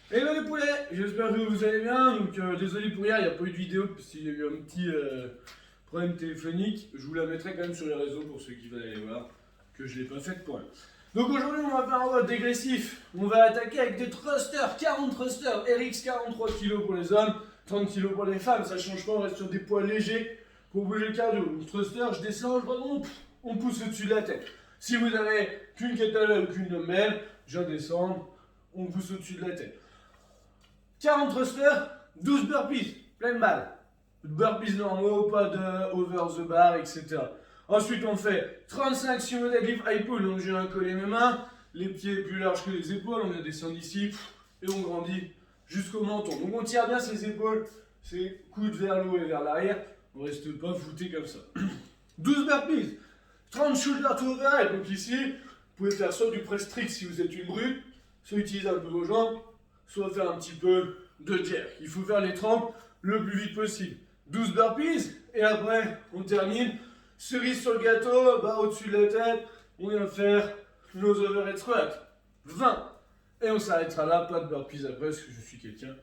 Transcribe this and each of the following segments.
Hello les poulets, j'espère que vous allez bien. Donc désolé pour hier, il n'y a pas eu de vidéo parce qu'il y a eu un petit problème téléphonique. Je vous la mettrai quand même sur les réseaux pour ceux qui veulent aller voir, que je ne l'ai pas faite pour rien. Donc aujourd'hui on va faire un vote dégressif. On va attaquer avec des thrusters, 40 thrusters, RX 43 kg pour les hommes, 30 kg pour les femmes. Ça change pas, on reste sur des poids légers pour bouger le cardio. Donc thruster, je descends, je remonte, on pousse au-dessus de la tête. Si vous avez qu'une kettlebell ou qu'une dumbbell, je descends, on pousse au-dessus de la tête. 40 thrusters, 12 burpees, pleine balle. Burpees normaux, pas de over the bar, etc. Ensuite, on fait 35 sumo deadlift high pull, donc j'ai un collé mes mains, les pieds plus larges que les épaules, on vient descendre ici, et on grandit jusqu'au menton. Donc on tire bien ses épaules, ses coudes vers le haut et vers l'arrière, on reste pas fouté comme ça. 12 burpees, 30 shoulder to overhead, donc ici, vous pouvez faire soit du press strict si vous êtes une brute, soit utiliser un peu vos jambes, soit faire un petit peu de jerk. Il faut faire les 30 le plus vite possible. 12 burpees, et après, on termine. Cerise sur le gâteau, barre au-dessus de la tête, on vient faire nos overhead squats. 20. Et on s'arrêtera là, pas de burpees après, parce que je suis quelqu'un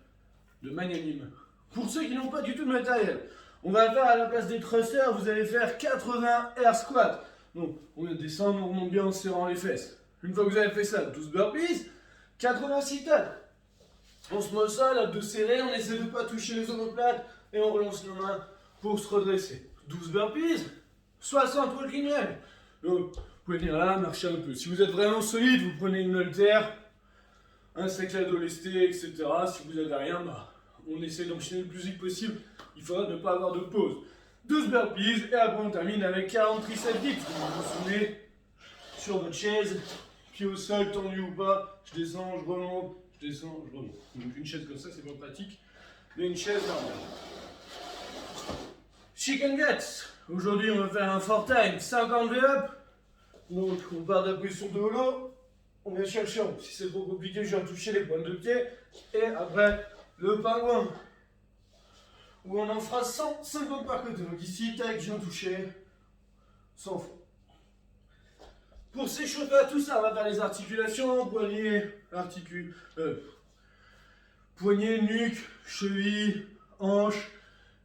de magnanime. Pour ceux qui n'ont pas du tout de matériel, on va faire à la place des thrusters, vous allez faire 80 air squats. Donc, on vient descendre, on remonte bien en serrant les fesses. Une fois que vous avez fait ça, 12 burpees, 80 sit-ups. On se met au sol, abdos serrés, on essaie de ne pas toucher les omoplates et on relance nos mains pour se redresser. 12 burpees, 60 walking legs. Donc, vous pouvez venir là, marcher un peu. Si vous êtes vraiment solide, vous prenez une haltère, un sac à dos lesté, etc. Si vous n'avez rien, on essaie d'enchaîner le plus vite possible. Il faudra ne pas avoir de pause. 12 burpees et après on termine avec 40 triceps dips. Vous vous souvenez, sur votre chaise, pied au sol, tendu ou pas, je descends, je remonte, je descends, je remonte. Donc une chaise comme ça, c'est pas pratique, mais une chaise normale. Chicken guts. Aujourd'hui, on va faire un 4 time, 50 V-up. Donc on part d'appuyer sur de holo, on vient chercher en haut. Si c'est trop compliqué, je viens toucher les pointes de pied. Et après, le pingouin, où on en fera 150 par côté. Donc ici, tac, je viens toucher 100 fois. Pour s'échauffer à tout ça, on va faire les articulations, poignets, nuque, cheville, hanche,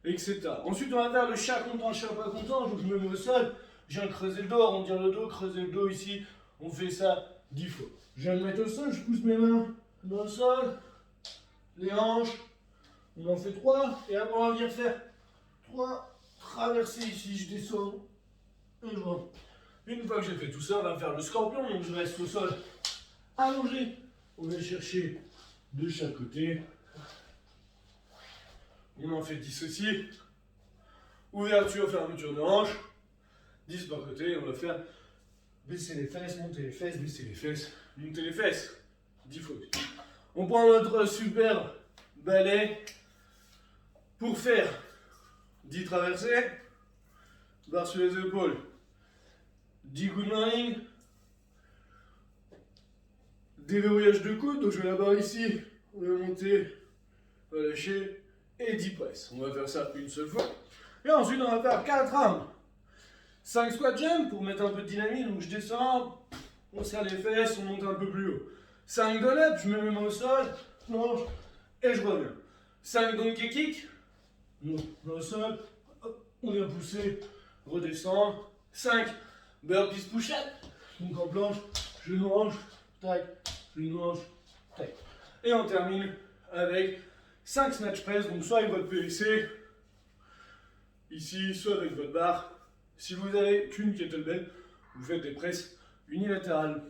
etc. Ensuite, on va faire le chat content, chat pas content. Donc je me mets au sol, je viens creuser le dos, arrondir le dos, creuser le dos ici. On fait ça 10 fois. Je viens me mettre au sol, je pousse mes mains dans le sol, les hanches. On en fait 3, et après on va venir faire 3 traversées ici, je descends, et je rentre. Une fois que j'ai fait tout ça, on va faire le scorpion, donc je reste au sol allongé. On va chercher de chaque côté. On en fait 10 aussi. Ouverture, fermeture de hanche. 10 par côté, on va faire baisser les fesses, monter les fesses, baisser les fesses, monter les fesses. 10 fois. On prend notre super balai pour faire 10 traversées, barre sur les épaules, 10 good morning, déverrouillage de coude, donc je vais la barre ici, on va monter, on va lâcher, et 10 presses. On va faire ça une seule fois. Et ensuite on va faire 4 rounds. 5 squat jump pour mettre un peu de dynamique, donc je descends, on serre les fesses, on monte un peu plus haut. 5 dollars, je mets mes mains au sol, planche, et je reviens. 5 donkey kick, donc dans le sol, on vient pousser, redescendre. 5 burpees push-up, donc en planche, genou hanche, tac, genou hanche, tac. Et on termine avec 5 snatch press, donc soit avec votre PVC, ici, soit avec votre barre. Si vous n'avez qu'une kettlebell, vous faites des presses unilatérales.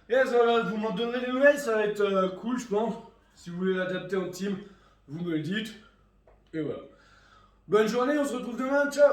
Et ça, vous m'en donnerez des nouvelles, ça va être cool, je pense. Si vous voulez l'adapter en team, vous me le dites. Et voilà. Bonne journée, on se retrouve demain, ciao!